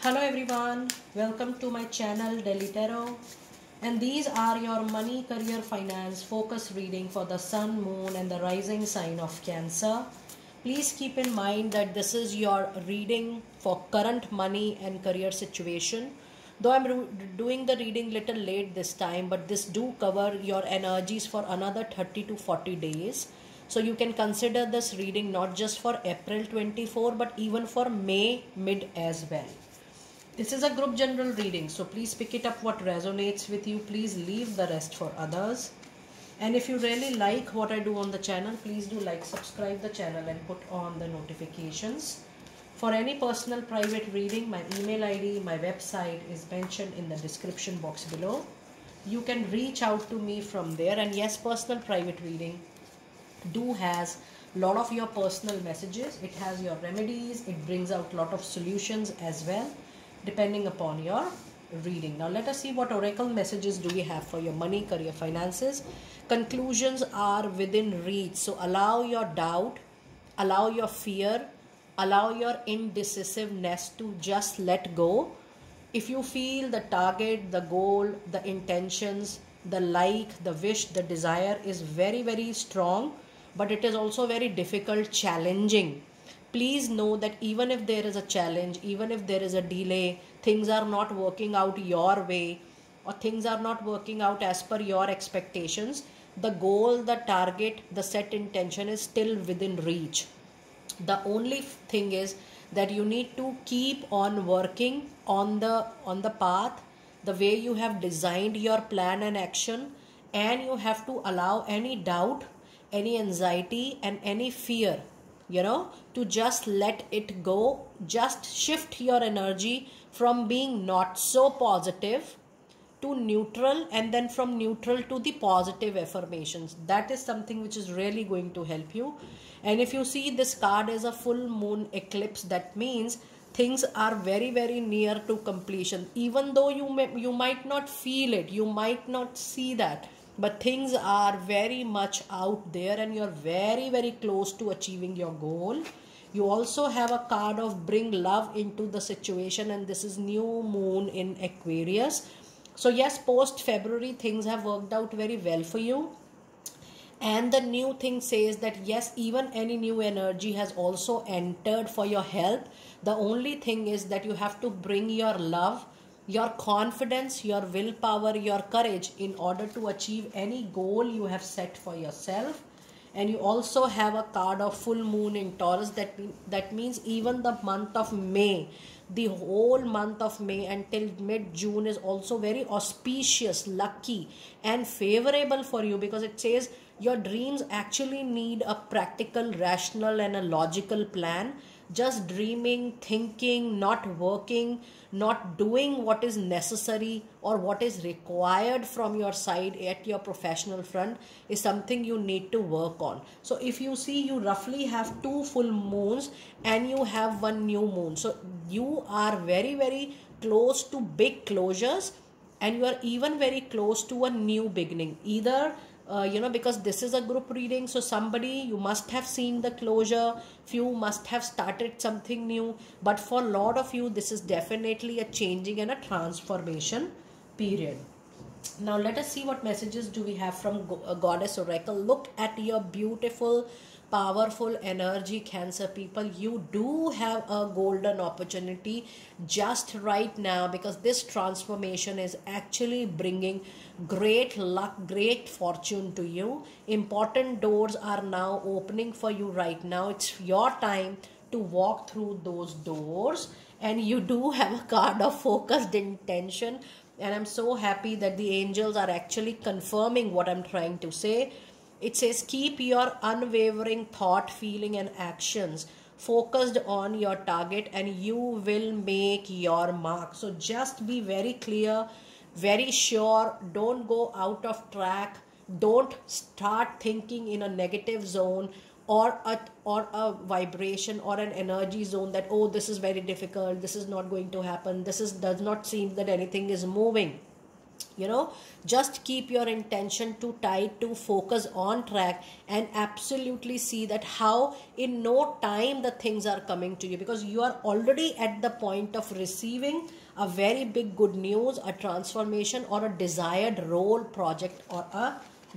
Hello everyone, welcome to my channel Delhi Tarot, and these are your money, career, finance focus reading for the sun, moon and the rising sign of Cancer. Please keep in mind that this is your reading for current money and career situation. Though I'm doing the reading little late this time, but this do cover your energies for another 30 to 40 days. So you can consider this reading not just for April 24 but even for May mid as well. This is a group general reading, so please pick it up what resonates with you. Please leave the rest for others. And if you really like what I do on the channel, please do like, subscribe the channel and put on the notifications. For any personal private reading, my email ID, my website is mentioned in the description box below. You can reach out to me from there. And yes, personal private reading do has lot of your personal messages. It has your remedies. It brings out lot of solutions as well, depending upon your reading. Now let us see what oracle messages do we have for your money, career, finances. Conclusions are within reach. So allow your doubt, allow your fear, allow your indecisiveness to just let go. If you feel the target, the goal, the intentions, the like, the wish, the desire is very, very strong, but it is also very difficult, challenging. Please know that even if there is a challenge, even if there is a delay, things are not working out your way or things are not working out as per your expectations, the goal, the target, the set intention is still within reach. The only thing is that you need to keep on working on the path, the way you have designed your plan and action, and you have to allow any doubt, any anxiety and any fear, to just let it go. Just shift your energy from being not so positive to neutral, and then from neutral to the positive affirmations. That is something which is really going to help you. And if you see, this card is a full moon eclipse. That means things are very, very near to completion. Even though you might not feel it, you might not see that, but things are very much out there and you're very, very close to achieving your goal. You also have a card of bring love into the situation, and this is new moon in Aquarius. So yes, post February things have worked out very well for you. And the new thing says that yes, even any new energy has also entered for your help. The only thing is that you have to bring your love, your confidence, your willpower, your courage in order to achieve any goal you have set for yourself. And you also have a card of full moon in Taurus. That means even the month of May, the whole month of May until mid-June is also very auspicious, lucky and favorable for you, because it says your dreams actually need a practical, rational and a logical plan. Just dreaming, thinking, not working, not doing what is necessary or what is required from your side at your professional front is something you need to work on. So if you see, you roughly have 2 full moons and you have 1 new moon. So you are very, very close to big closures, and you are even very close to a new beginning. Either because this is a group reading, so somebody, you must have seen the closure, few must have started something new, but for a lot of you this is definitely a changing and a transformation period. Now let us see what messages do we have from Goddess Oracle. Look at your beautiful, powerful energy, Cancer people. You do have a golden opportunity just right now, because this transformation is actually bringing great luck, great fortune to you. Important doors are now opening for you right now. It's your time to walk through those doors, and you do have a card of focused intention. And I'm so happy that the angels are actually confirming what I'm trying to say. It says keep your unwavering thought, feeling and actions focused on your target and you will make your mark. So just be very clear, very sure. Don't go out of track. Don't start thinking in a negative zone or a vibration or an energy zone that, oh, this is very difficult, this is not going to happen, does not seem that anything is moving. You know, just keep your intention too tight to focus on track and absolutely see that how in no time the things are coming to you, because you are already at the point of receiving a very big good news, a transformation, or a desired role, project, or a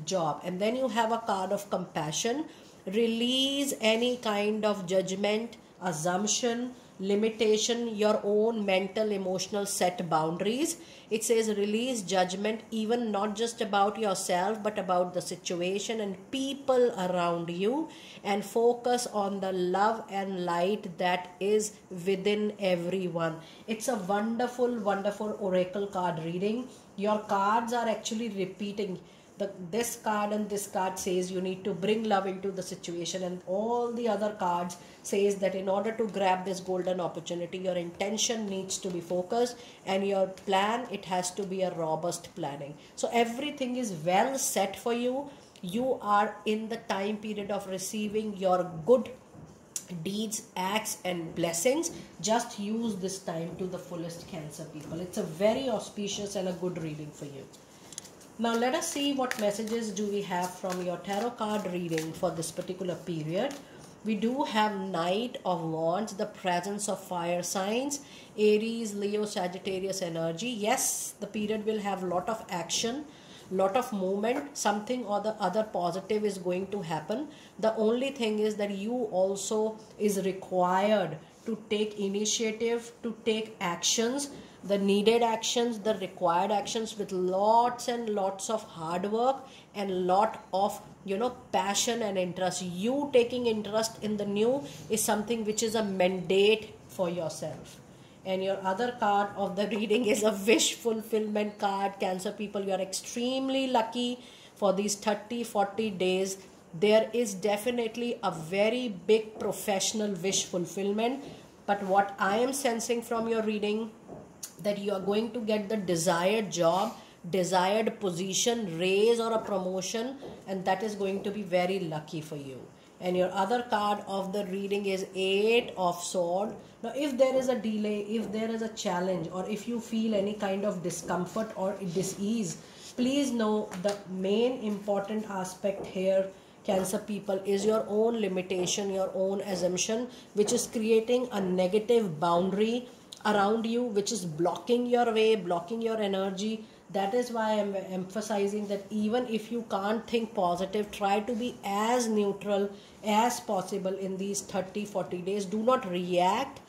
job. And then you have a card of compassion. Release any kind of judgment, assumption, limitation, your own mental, emotional set boundaries. It says release judgment, even not just about yourself, but about the situation and people around you, and focus on the love and light that is within everyone. It's a wonderful, wonderful oracle card reading. Your cards are actually repeating. This card and this card says you need to bring love into the situation, and all the other cards says that in order to grab this golden opportunity, your intention needs to be focused, and your plan, it has to be a robust planning. So everything is well set for you. You are in the time period of receiving your good deeds, acts, and blessings. Just use this time to the fullest, Cancer people. It's a very auspicious and a good reading for you. Now let us see what messages do we have from your tarot card reading for this particular period. We do have Knight of Wands, the presence of fire signs, Aries, Leo, Sagittarius energy. Yes, the period will have lot of action, lot of movement, something or the other positive is going to happen. The only thing is that you also is required to take initiative, to take actions, the needed actions, the required actions, with lots and lots of hard work and lot of passion and interest. You taking interest in the new is something which is a mandate for yourself. And your other card of the reading is a wish fulfillment card. Cancer people, you are extremely lucky for these 30-40 days. There is definitely a very big professional wish fulfillment. But what I am sensing from your reading, that you are going to get the desired job, desired position, raise or a promotion, and that is going to be very lucky for you. And your other card of the reading is Eight of Swords. Now if there is a delay, if there is a challenge, or if you feel any kind of discomfort or dis-ease, please know the main important aspect here, Cancer people, is your own limitation, your own assumption, which is creating a negative boundary around you, which is blocking your way, blocking your energy. That is why I'm emphasizing that even if you can't think positive, try to be as neutral as possible in these 30-40 days. Do not react,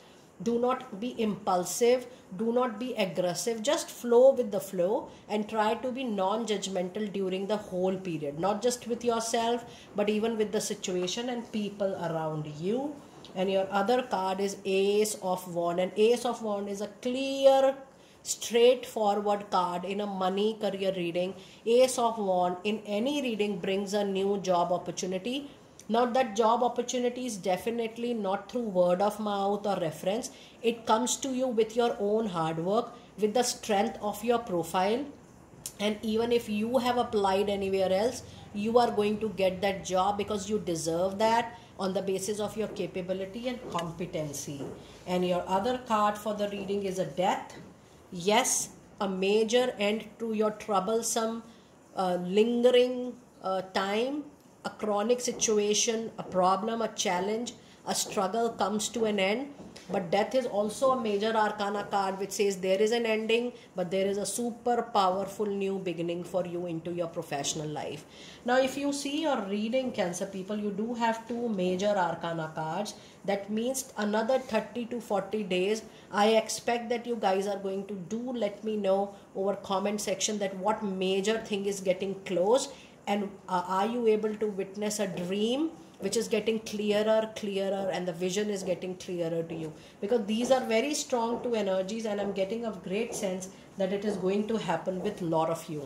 do not be impulsive, do not be aggressive. Just flow with the flow and try to be non-judgmental during the whole period, not just with yourself, but even with the situation and people around you. And your other card is Ace of Wands, and Ace of Wands is a clear, straightforward card in a money career reading. Ace of Wands in any reading brings a new job opportunity. Now that job opportunity is definitely not through word of mouth or reference. It comes to you with your own hard work, with the strength of your profile. And even if you have applied anywhere else, you are going to get that job because you deserve that on the basis of your capability and competency. And your other card for the reading is a Death. Yes, a major end to your troublesome, lingering time, a chronic situation, a problem, a challenge, a struggle comes to an end. But Death is also a major arcana card which says there is an ending, but there is a super powerful new beginning for you into your professional life. Now if you see your reading, Cancer people, you do have two major arcana cards. That means another 30 to 40 days. I expect that you guys are going to do let me know over comment section that what major thing is getting close, and are you able to witness a dream which is getting clearer, and the vision is getting clearer to you, because these are very strong two energies, and I'm getting a great sense that it is going to happen with a lot of you.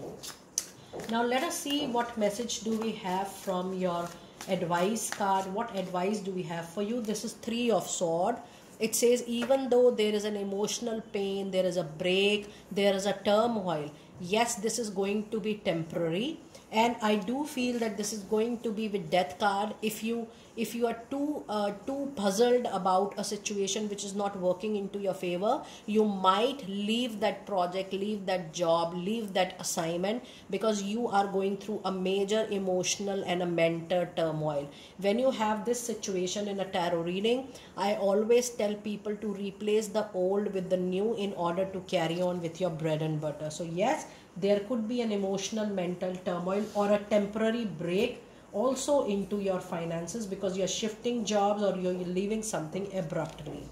Now let us see what message do we have from your advice card. What advice do we have for you? This is Three of Swords. It says even though there is an emotional pain, there is a break, there is a turmoil, yes, this is going to be temporary. And I do feel that this is going to be with Death card. If you if you are too puzzled about a situation which is not working into your favor, you might leave that project, leave that job, leave that assignment, because you are going through a major emotional and a mental turmoil. When you have this situation in a tarot reading, I always tell people to replace the old with the new in order to carry on with your bread and butter. So yes, there could be an emotional mental turmoil or a temporary break also into your finances, because you're shifting jobs or you're leaving something abruptly.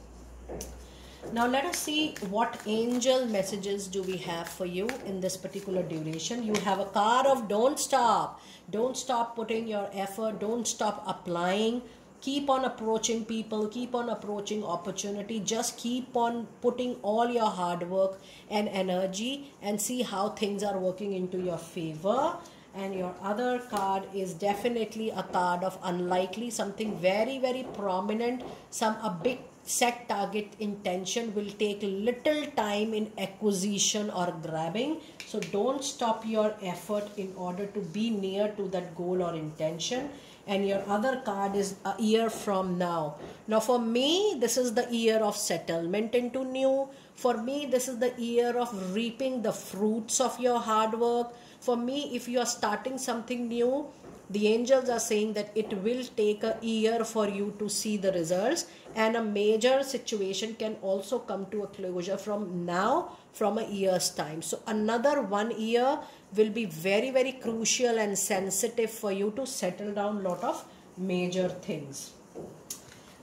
Now let us see what angel messages do we have for you in this particular duration. You have a card of don't stop. Don't stop putting your effort. Don't stop applying. Keep on approaching people. Keep on approaching opportunity. Just keep on putting all your hard work and energy and see how things are working into your favor. And your other card is definitely a card of unlikely, something very, very prominent, a big set target intention will take little time in acquisition or grabbing. So don't stop your effort in order to be near to that goal or intention. And your other card is a year from now. Now for me, this is the year of settlement into new. For me, this is the year of reaping the fruits of your hard work. For me, if you are starting something new, the angels are saying that it will take a year for you to see the results, and a major situation can also come to a closure from now, from a year's time. So another 1 year will be very, very crucial and sensitive for you to settle down a lot of major things.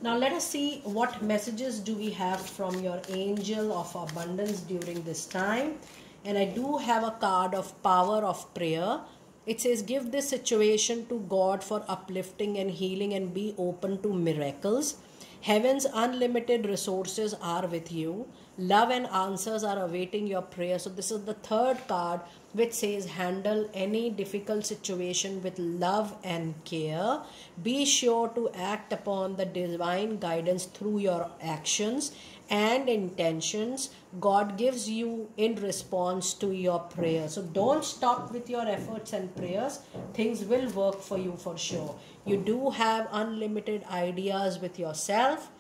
Now let us see what messages do we have from your angel of abundance during this time. And I do have a card of power of prayer. It says, give this situation to God for uplifting and healing and be open to miracles. Heaven's unlimited resources are with you. Love and answers are awaiting your prayer. So this is the third card, which says handle any difficult situation with love and care. Be sure to act upon the divine guidance through your actions and intentions God gives you in response to your prayer. So don't stop with your efforts and prayers. Things will work for you for sure. You do have unlimited ideas with yourself.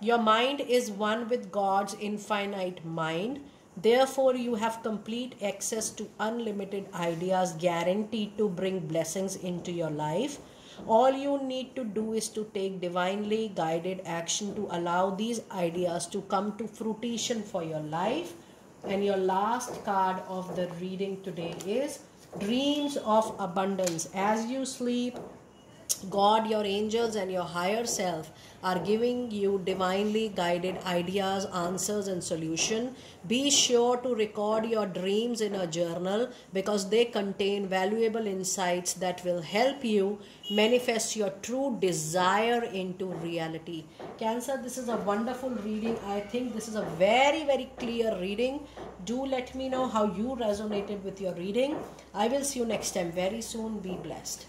Your mind is one with God's infinite mind. Therefore, you have complete access to unlimited ideas guaranteed to bring blessings into your life. All you need to do is to take divinely guided action to allow these ideas to come to fruition for your life. And your last card of the reading today is dreams of abundance. As you sleep, God, your angels, and your higher self are giving you divinely guided ideas, answers, and solution. Be sure to record your dreams in a journal, because they contain valuable insights that will help you manifest your true desire into reality. Cancer, this is a wonderful reading. I think this is a very, very clear reading. Do let me know how you resonated with your reading. I will see you next time very soon. Be blessed.